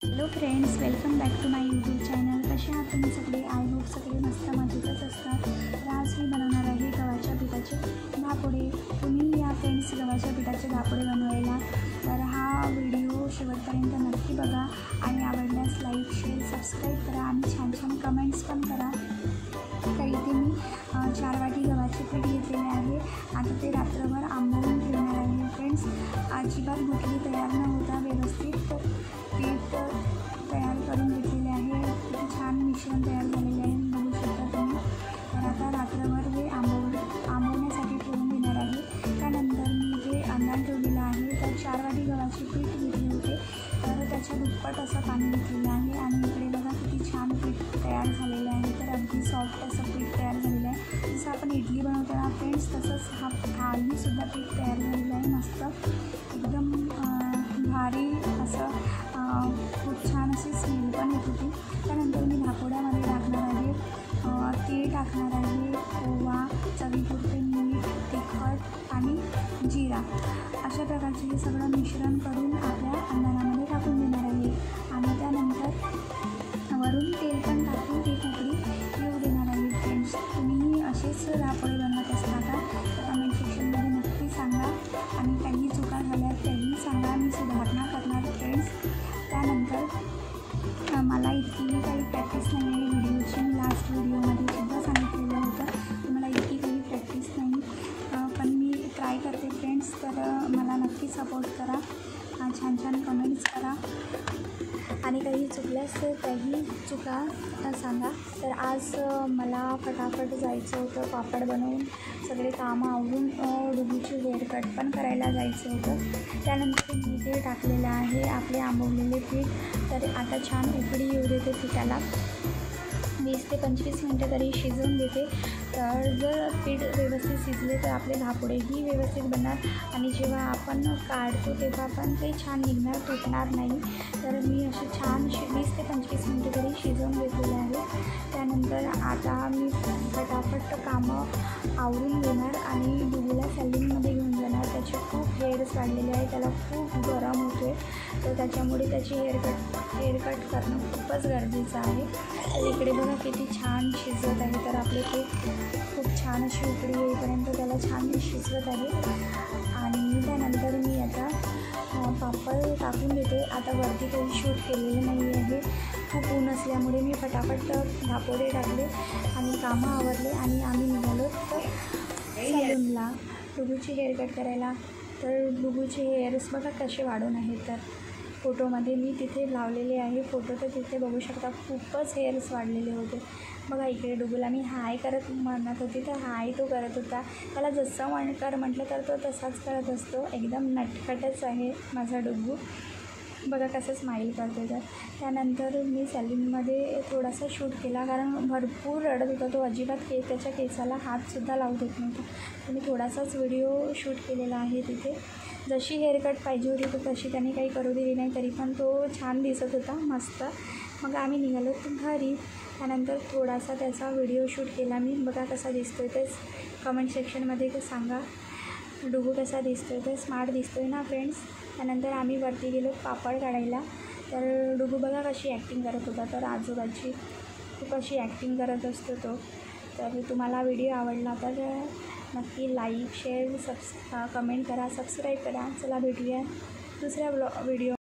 Hello friends, welcome back to my YouTube channel. कसे आहात तुम्ही सगळे? आय होप सगळे मस्त मजेतच असतात. तर आज मी बनवणार आहे गव्हाच्या पिठाचे धापोडे. तुम्ही या फ्रेंड्स गव्हाच्या पिठाचे धापोडे बनवायला तर हा व्हिडिओ शेवटपर्यंत नक्की बघा आणि आवडल्यास लाईक, शेअर, सबस्क्राईब करा आणि छान छान कमेंट्स पण करा. तर इथे मी 4 वाटी गव्हाचे पीठ घेतलेले आहे. आता ते रात्रभर आंबवून ठेवणार आहे. फ्रेंड्स, अजिबात गुठली तयार न होता व्यवस्थित पीठ तयार करून घेतलेले आहे. किती छान मिश्रण तयार झालेले आहे, बघू शकता तुम्ही. तर आता रात्रभर हे आंबवण्यासाठी ठेवून देणार आहे. त्यानंतर मी जे अंदाज ठेवलेला आहे तर 4 वाटी गव्हाचे पीठ घेतले होते, तर त्याच्या दुप्पट असं पाणी घेतलेलं आहे. आणि इकडे बघा किती छान पीठ तयार झालेलं आहे. तर अगदी सॉफ्ट असं पीठ तयार झालेलं आहे. जसं आपण इडली बनवतो ना फ्रेंड्स, तसंच हाही सुद्धा पीठ तयार झालेलं आहे. मस्त एकदम भारी असं खूप छान अशी स्मेल पण येत होती. त्यानंतर मी धापोड्यामध्ये टाकणार आहे तीळ टाकणार आहे, ओवा, चवीपुरते मीठ, तिखट आणि जिरा. अशा प्रकारचे हे सगळं मिश्रण करून आपल्या अन्नामध्ये टाकून देणार आहे. आणि त्यानंतर वरून तेल पण टाकून एक उकळी येऊ देणार आहे. फ्रेंड्स, तुम्ही असेच धापोडे बनवत असता का? तर कमेंट सेक्शनमध्ये नक्की सांगा आणि काही चुका झाल्या त्याही सांगा, मी सुधारणा करणार. फ्रेंड्स, त्यानंतर मला इतकी काही प्रॅक्टिस नाही आहे व्हिडिओची. मी लास्ट व्हिडिओमध्ये सुद्धा सांगितलेलं होतं की मला इतकी काही प्रॅक्टिस नाही, पण मी ट्राय करते. फ्रेंड्स, तर मला नक्की सपोर्ट करा, छान छान कमेंट्स करा आणि काही चुकल्यास त्याही चुका सांगा. तर आज मला फटाफट जायचं होतं, पापड बनवून सगळे कामं आवरून डुबूची हेअरकट पण करायला जायचं होतं. त्यानंतर मी जे टाकलेलं आहे आपले आंबवलेले पीठ, तर आता छान उकळी येऊ देते पिठाला. 20 ते 25 मिनटं तरी शिजवून देते. तर जर पीठ व्यवस्थित शिजले तर आपले धापोडेही व्यवस्थित बनणार आणि जेव्हा आपण काढतो तेव्हा पण ते छान निघणार, तुटणार नाही. तर मी असे छान 20 ते 25 मिनटं तरी शिजवून घेतलेले आहे. त्यानंतर आता मी फटाफट कामं आवरून घेणार आणि डुबूला सॅलिंगमध्ये घेऊन जाणार. त्याचे खूप हेअर्स वाढलेले आहे, त्याला खूप गरम होते, तर त्याच्यामुळे त्याची हेअरकट करणं खूपच गरजेचं आहे. तर इकडे बघा किती छान शिजवत आहे. तर आपले ते खूप छान अशी उकळी येईपर्यंत त्याला छान शिजवत आहे. आणि त्यानंतर मी आता पापड टाकून देते. आता वरती काही शूट केलेलं नाही आहे, खूप ऊन असल्यामुळे मी फटाफट धापोडे टाकले आणि कामं आवरले आणि आम्ही निघालो तर सलूनला डुबूची हेअरकट करायला. तर डुबूचे हेअर्स बघा कसे वाढून आहेत. तर फोटोमध्ये मी तिथे लावलेले आहे फोटो, तर तिथे बघू शकता खूपच हेअर्स वाढलेले होते. बघा इकडे डुबूला मी हाय करत म्हणत होती, तर हाय तो करत होता. त्याला जसं कर म्हटलं तर तो तसाच करत असतो. एकदम नटखटच आहे माझा डुबू. बघा कसं स्माईल करते. तर त्यानंतर मी सॅलिनमध्ये थोडासा शूट केला, कारण भरपूर रडत होता तो. अजिबात त्याच्या केसाला हातसुद्धा लावू देत नव्हता. तर मी थोडासाच व्हिडिओ शूट केलेला आहे तिथे. जशी हेअरकट पाहिजे होती तर तशी त्याने काही करू दिली नाही, तरी पण तो छान दिसत होता, मस्त. मग आम्ही निघालो घरी. त्यानंतर थोडासा त्याचा व्हिडिओ शूट केला मी. बघा कसा दिसतो आहे तेच कमेंट सेक्शनमध्ये ते सांगा. डुबू कसा दिसतो आहे, तर स्मार्ट दिसतो आहे ना फ्रेंड्स. त्यानंतर आम्ही वरती गेलो पापड काढायला. तर डुबू बघा कशी ॲक्टिंग करत होता. तर आजोबाची खूप अशी ॲक्टिंग करत असतो तो. तर तुम्हाला व्हिडिओ आवडला तर नक्की लाईक, शेअर, कमेंट करा, सबस्क्राईब करा. चला भेटूया दुसऱ्या व्हिडिओ.